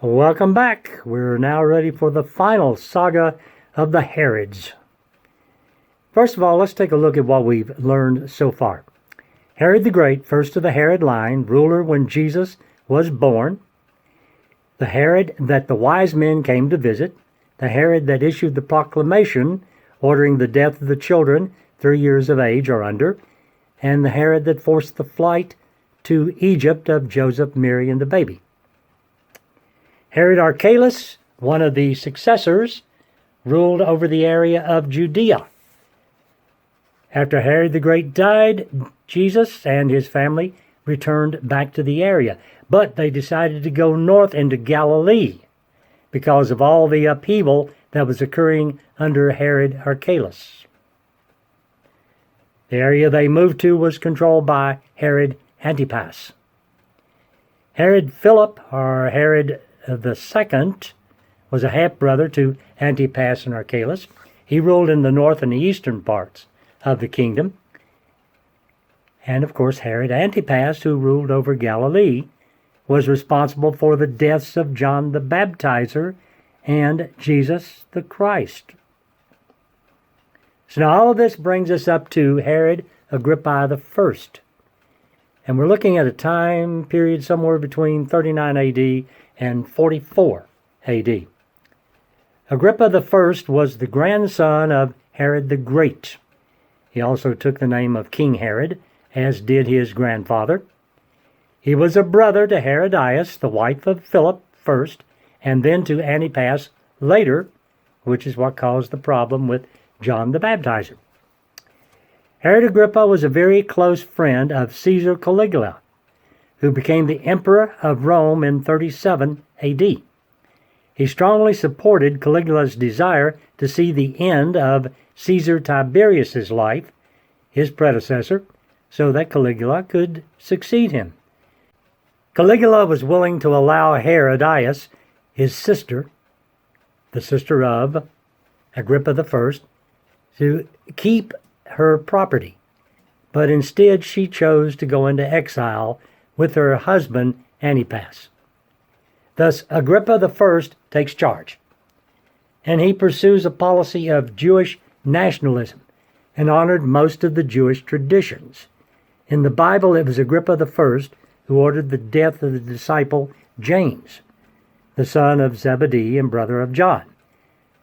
Welcome back. We're now ready for the final saga of the Herods. First of all, let's take a look at what we've learned so far. Herod the Great, first of the Herod line, ruler when Jesus was born. The Herod that the wise men came to visit. The Herod that issued the proclamation ordering the death of the children 3 years of age or under. And the Herod that forced the flight to Egypt of Joseph, Mary, and the baby. Herod Archelaus, one of the successors, ruled over the area of Judea. After Herod the Great died, Jesus and his family returned back to the area, but they decided to go north into Galilee because of all the upheaval that was occurring under Herod Archelaus. The area they moved to was controlled by Herod Antipas. Herod Philip, or Herod the Second, was a half-brother to Antipas and Archelaus. He ruled in the north and the eastern parts of the kingdom. And, of course, Herod Antipas, who ruled over Galilee, was responsible for the deaths of John the Baptizer and Jesus the Christ. So now all of this brings us up to Herod Agrippa I. And we're looking at a time period somewhere between 39 AD and 44 AD. Agrippa I was the grandson of Herod the Great. He also took the name of King Herod, as did his grandfather. He was a brother to Herodias, the wife of Philip first, and then to Antipas later, which is what caused the problem with John the Baptizer. Herod Agrippa was a very close friend of Caesar Caligula, who became the emperor of Rome in 37 AD. He strongly supported Caligula's desire to see the end of Caesar Tiberius's life, his predecessor, so that Caligula could succeed him. Caligula was willing to allow Herodias, his sister, the sister of Agrippa I, to keep her property, but instead she chose to go into exile with her husband Antipas. Thus, Agrippa I takes charge, and he pursues a policy of Jewish nationalism and honored most of the Jewish traditions. In the Bible, it was Agrippa I who ordered the death of the disciple James, the son of Zebedee and brother of John,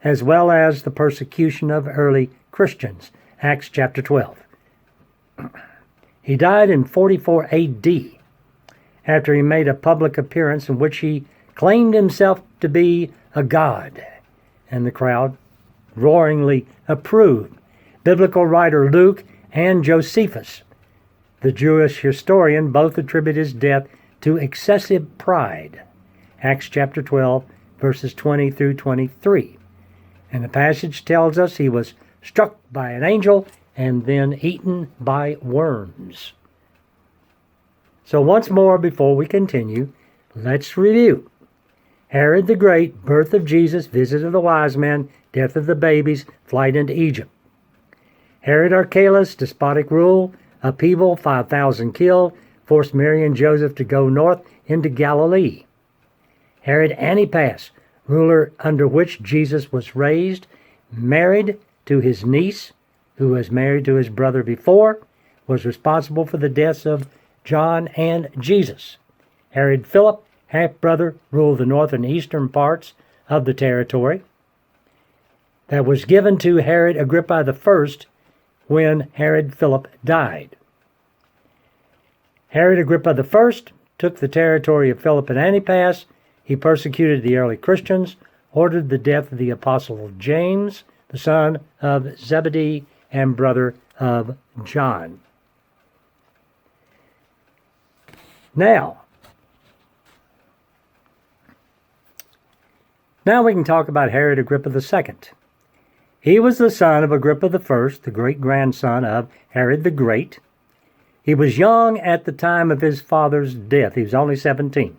as well as the persecution of early Christians, Acts chapter 12. He died in 44 AD, after he made a public appearance in which he claimed himself to be a god, and the crowd roaringly approved. Biblical writer Luke and Josephus, the Jewish historian, both attribute his death to excessive pride. Acts chapter 12, verses 20 through 23. And the passage tells us he was struck by an angel and then eaten by worms. So once more, before we continue, let's review. Herod the Great, birth of Jesus, visit of the wise men, death of the babies, flight into Egypt. Herod Archelaus, despotic rule, upheaval, 5,000 killed, forced Mary and Joseph to go north into Galilee. Herod Antipas, ruler under which Jesus was raised, married to his niece, who was married to his brother before, was responsible for the deaths of John and Jesus. Herod Philip, half-brother, ruled the north and eastern parts of the territory that was given to Herod Agrippa I when Herod Philip died. Herod Agrippa I took the territory of Philip and Antipas. He persecuted the early Christians, ordered the death of the apostle James, the son of Zebedee and brother of John. Now we can talk about Herod Agrippa II. He was the son of Agrippa I, the great-grandson of Herod the Great. He was young at the time of his father's death. He was only 17.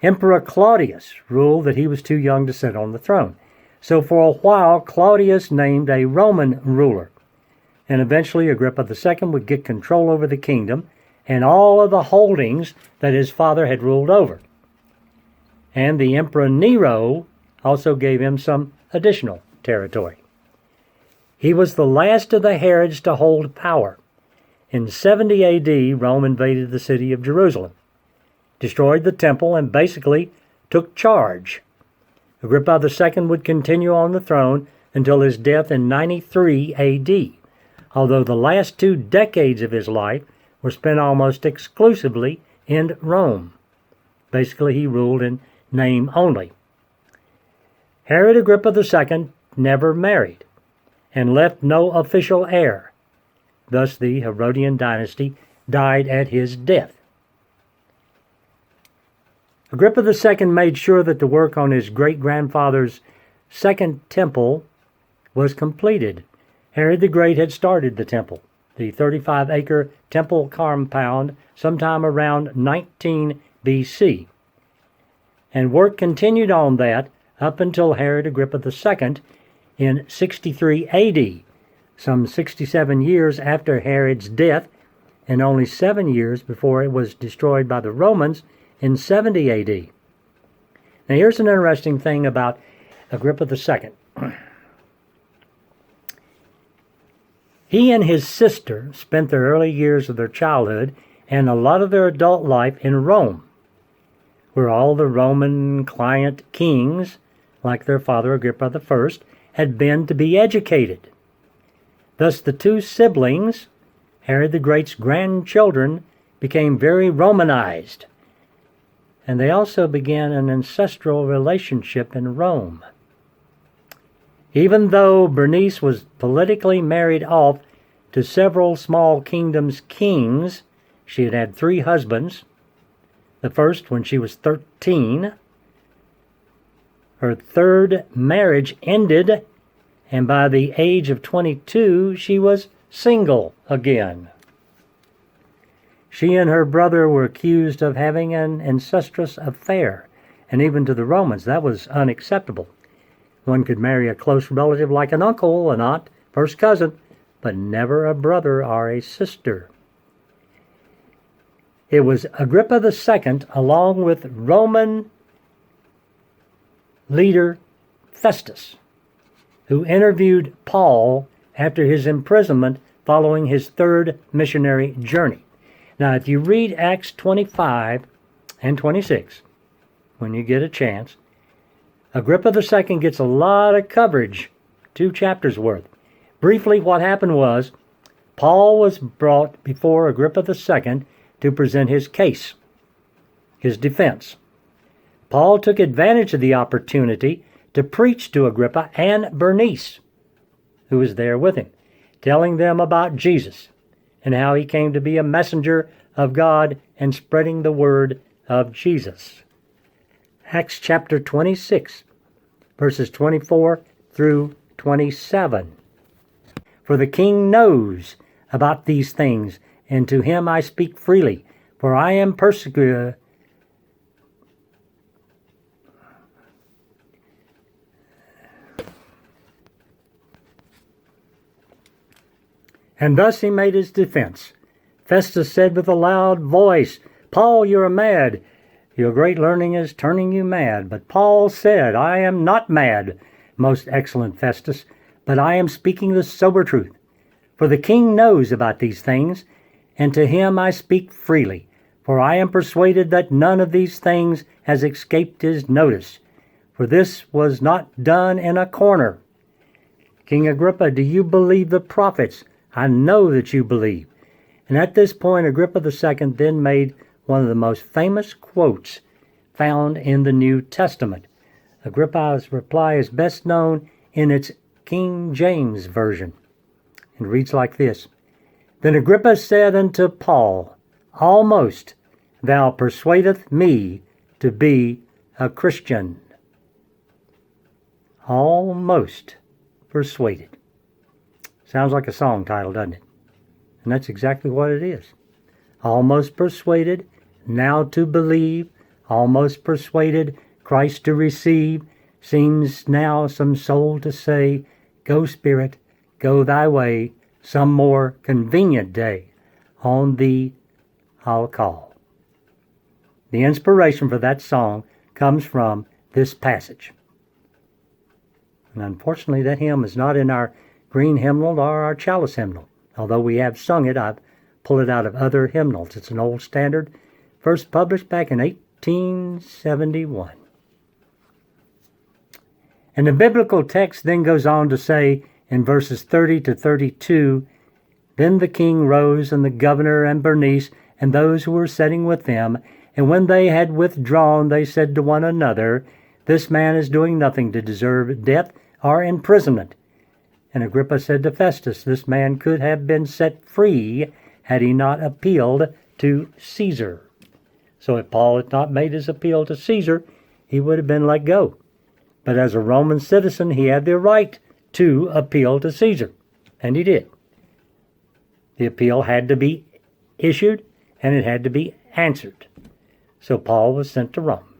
Emperor Claudius ruled that he was too young to sit on the throne. So for a while, Claudius named a Roman ruler. And eventually Agrippa II would get control over the kingdom and all of the holdings that his father had ruled over. and the Emperor Nero also gave him some additional territory. He was the last of the Herods to hold power. In 70 A.D., Rome invaded the city of Jerusalem, destroyed the temple, and basically took charge. Agrippa II would continue on the throne until his death in 93 A.D., although the last 2 decades of his life were spent almost exclusively in Rome. Basically, he ruled in name only. Herod Agrippa II never married and left no official heir. Thus, the Herodian dynasty died at his death. Agrippa II made sure that the work on his great-grandfather's second temple was completed. Herod the Great had started the temple, the 35-acre temple compound, sometime around 19 B.C. And work continued on that up until Herod Agrippa II in 63 A.D., some 67 years after Herod's death, and only 7 years before it was destroyed by the Romans in 70 A.D. Now here's an interesting thing about Agrippa II. He and his sister spent the early years of their childhood and a lot of their adult life in Rome, where all the Roman client kings, like their father Agrippa I, had been to be educated. Thus the 2 siblings, Herod the Great's grandchildren, became very Romanized, and they also began an ancestral relationship in Rome. Even though Bernice was politically married off to several small kingdoms' kings, she had had 3 husbands. The first when she was 13. Her 3rd marriage ended, and by the age of 22, she was single again. She and her brother were accused of having an incestuous affair, and even to the Romans, that was unacceptable. One could marry a close relative like an uncle, an aunt, first cousin, but never a brother or a sister. It was Agrippa II, along with Roman leader Festus, who interviewed Paul after his imprisonment following his 3rd missionary journey. Now, if you read Acts 25 and 26, when you get a chance, Agrippa II gets a lot of coverage, 2 chapters worth. Briefly, what happened was, Paul was brought before Agrippa II to present his case, his defense. Paul took advantage of the opportunity to preach to Agrippa and Bernice, who was there with him, telling them about Jesus and how he came to be a messenger of God and spreading the word of Jesus. Acts chapter 26, verses 24 through 27. For the king knows about these things, and to him I speak freely, for I am persecuted. And thus he made his defense. Festus said with a loud voice, Paul, you are mad. Your great learning is turning you mad. But Paul said, I am not mad, most excellent Festus, but I am speaking the sober truth. For the king knows about these things, and to him I speak freely. For I am persuaded that none of these things has escaped his notice. For this was not done in a corner. King Agrippa, do you believe the prophets? I know that you believe. And at this point, Agrippa II then made one of the most famous quotes found in the New Testament. Agrippa's reply is best known in its King James Version. It reads like this. Then Agrippa said unto Paul, Almost thou persuadest me to be a Christian. Almost persuaded. Sounds like a song title, doesn't it? And that's exactly what it is. Almost persuaded, now to believe, almost persuaded, Christ to receive, seems now some soul to say, Go, Spirit, go thy way, some more convenient day, on thee I'll call. The inspiration for that song comes from this passage. And unfortunately, that hymn is not in our green hymnal or our chalice hymnal. Although we have sung it, I've pulled it out of other hymnals. It's an old standard, first published back in 1871. And the biblical text then goes on to say in verses 30 to 32, "Then the king rose, and the governor and Bernice, and those who were sitting with them, and when they had withdrawn, they said to one another, 'This man is doing nothing to deserve death or imprisonment.' And Agrippa said to Festus, 'This man could have been set free had he not appealed to Caesar.'" So if Paul had not made his appeal to Caesar, he would have been let go. But as a Roman citizen, he had the right to appeal to Caesar, and he did. The appeal had to be issued, and it had to be answered. So Paul was sent to Rome.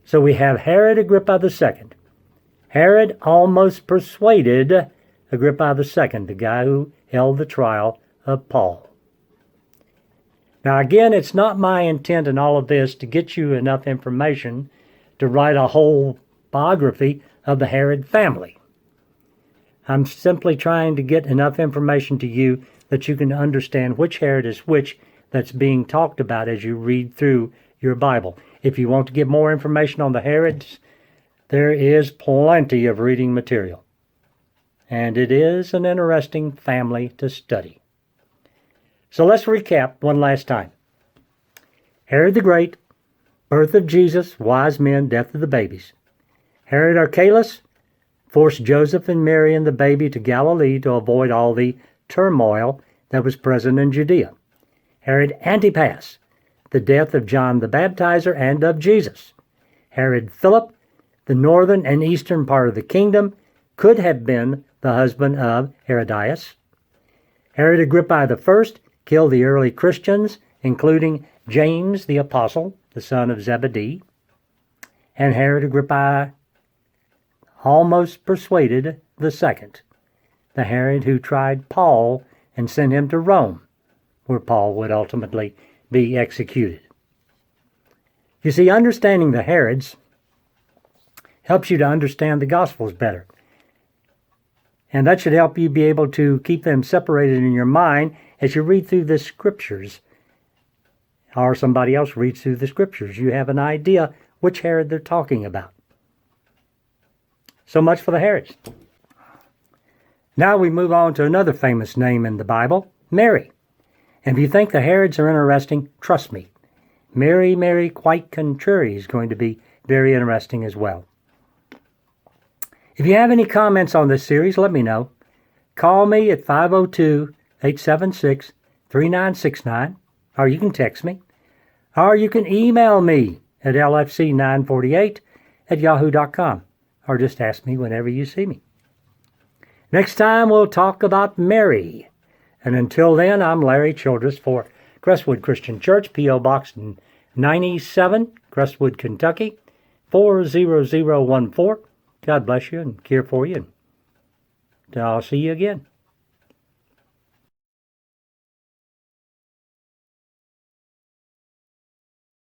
So we have Herod Agrippa II. Herod almost persuaded Agrippa II, the guy who held the trial of Paul. Now again, it's not my intent in all of this to get you enough information to write a whole biography of the Herod family. I'm simply trying to get enough information to you that you can understand which Herod is which that's being talked about as you read through your Bible. If you want to get more information on the Herods, there is plenty of reading material. And it is an interesting family to study. So let's recap one last time. Herod the Great, birth of Jesus, wise men, death of the babies. Herod Archelaus forced Joseph and Mary and the baby to Galilee to avoid all the turmoil that was present in Judea. Herod Antipas, the death of John the Baptizer and of Jesus. Herod Philip, the northern and eastern part of the kingdom, could have been the husband of Herodias. Herod Agrippa I killed the early Christians, including James the Apostle, the son of Zebedee. And Herod Agrippa almost persuaded the second, the Herod who tried Paul and sent him to Rome, where Paul would ultimately be executed. You see, understanding the Herods helps you to understand the Gospels better. And that should help you be able to keep them separated in your mind as you read through the Scriptures, or somebody else reads through the Scriptures. You have an idea which Herod they're talking about. So much for the Herods. Now we move on to another famous name in the Bible, Mary. And if you think the Herods are interesting, trust me, Mary, quite contrary, is going to be very interesting as well. If you have any comments on this series, let me know. Call me at 502-876-3969, or you can text me, or you can email me at lfc948@yahoo.com, or just ask me whenever you see me. Next time we'll talk about Mary. And until then, I'm Larry Childress for Crestwood Christian Church, P.O. Box 97, Crestwood, Kentucky, 40014. God bless you and care for you. And I'll see you again.